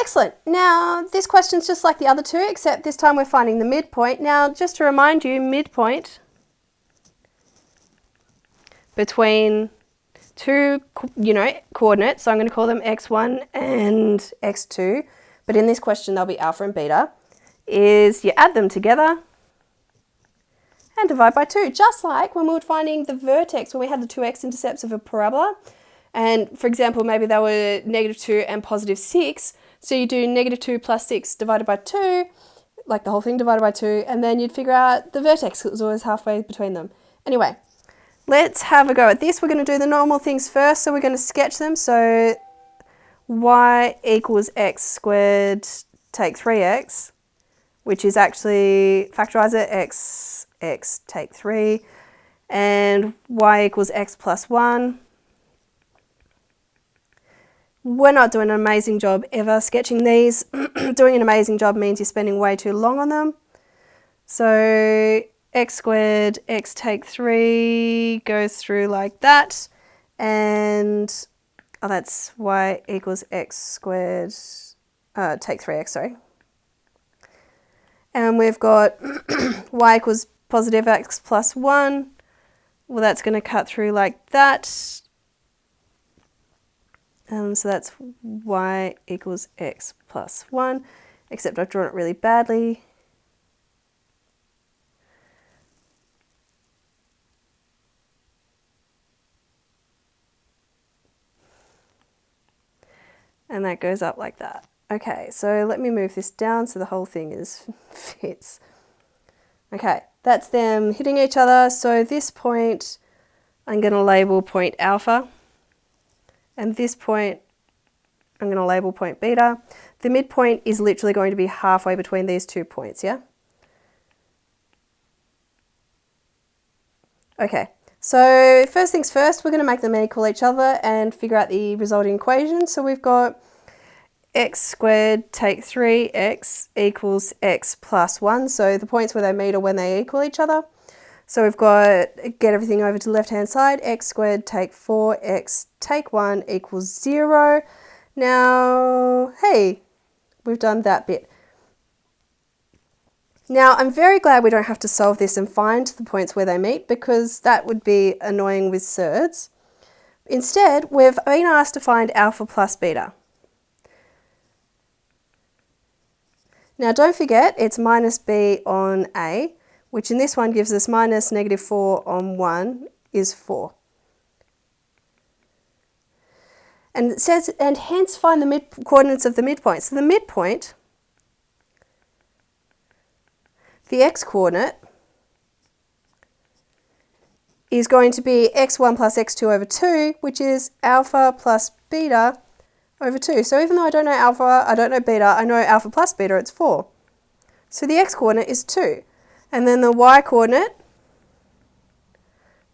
Excellent. Now, this question's just like the other two, except this time we're finding the midpoint. Now, just to remind you, midpoint between two, coordinates, so I'm going to call them x1 and x2, but in this question they'll be alpha and beta, is you add them together and divide by 2, just like when we were finding the vertex when we had the two x-intercepts of a parabola. And for example, maybe they were -2 and +6, so you do -2 plus 6 divided by 2, like the whole thing divided by 2, and then you'd figure out the vertex, it was always halfway between them. Anyway, let's have a go at this. We're going to do the normal things first, so we're going to sketch them. So y equals x squared, take 3x, which is actually, factorize it, x take 3, and y equals x plus 1. We're not doing an amazing job ever sketching these. Doing an amazing job means you're spending way too long on them. So x squared, x take 3 goes through like that, and that's y equals x squared, take 3x, sorry. And we've got y equals positive x plus 1. Well, that's going to cut through like that. So that's y equals x plus 1, except I've drawn it really badly. And that goes up like that. Okay, so let me move this down so the whole thing fits. Okay, that's them hitting each other. So this point, I'm going to label point alpha. And this point, I'm going to label point beta. The midpoint is literally going to be halfway between these 2 points, yeah? Okay, so first things first, we're going to make them equal each other and figure out the resulting equation. So we've got x squared take 3x equals x plus 1. So the points where they meet are when they equal each other. So we've got, get everything over to the left-hand side, x squared take 4x take 1 equals 0. Now, hey, we've done that bit. Now, I'm very glad we don't have to solve this and find the points where they meet, because that would be annoying with surds. Instead, we've been asked to find alpha plus beta. Now, don't forget, it's minus b on a, which in this one gives us minus -4 on 1 is 4. And it says, and hence find the coordinates of the midpoint. So the midpoint, the x-coordinate, is going to be x1 plus x2 over 2, which is alpha plus beta over 2. So even though I don't know alpha, I don't know beta, I know alpha plus beta, it's 4. So the x-coordinate is 2. And then the y-coordinate,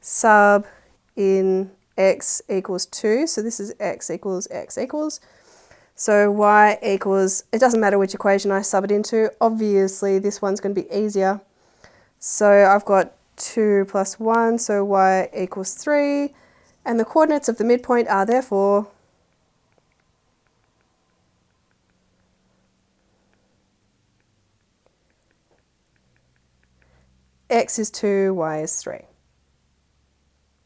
sub in x equals 2. So this is x equals x equals. So y equals, it doesn't matter which equation I sub it into. Obviously, this one's going to be easier. So I've got 2 plus 1, so y equals 3. And the coordinates of the midpoint are therefore x is 2, y is 3.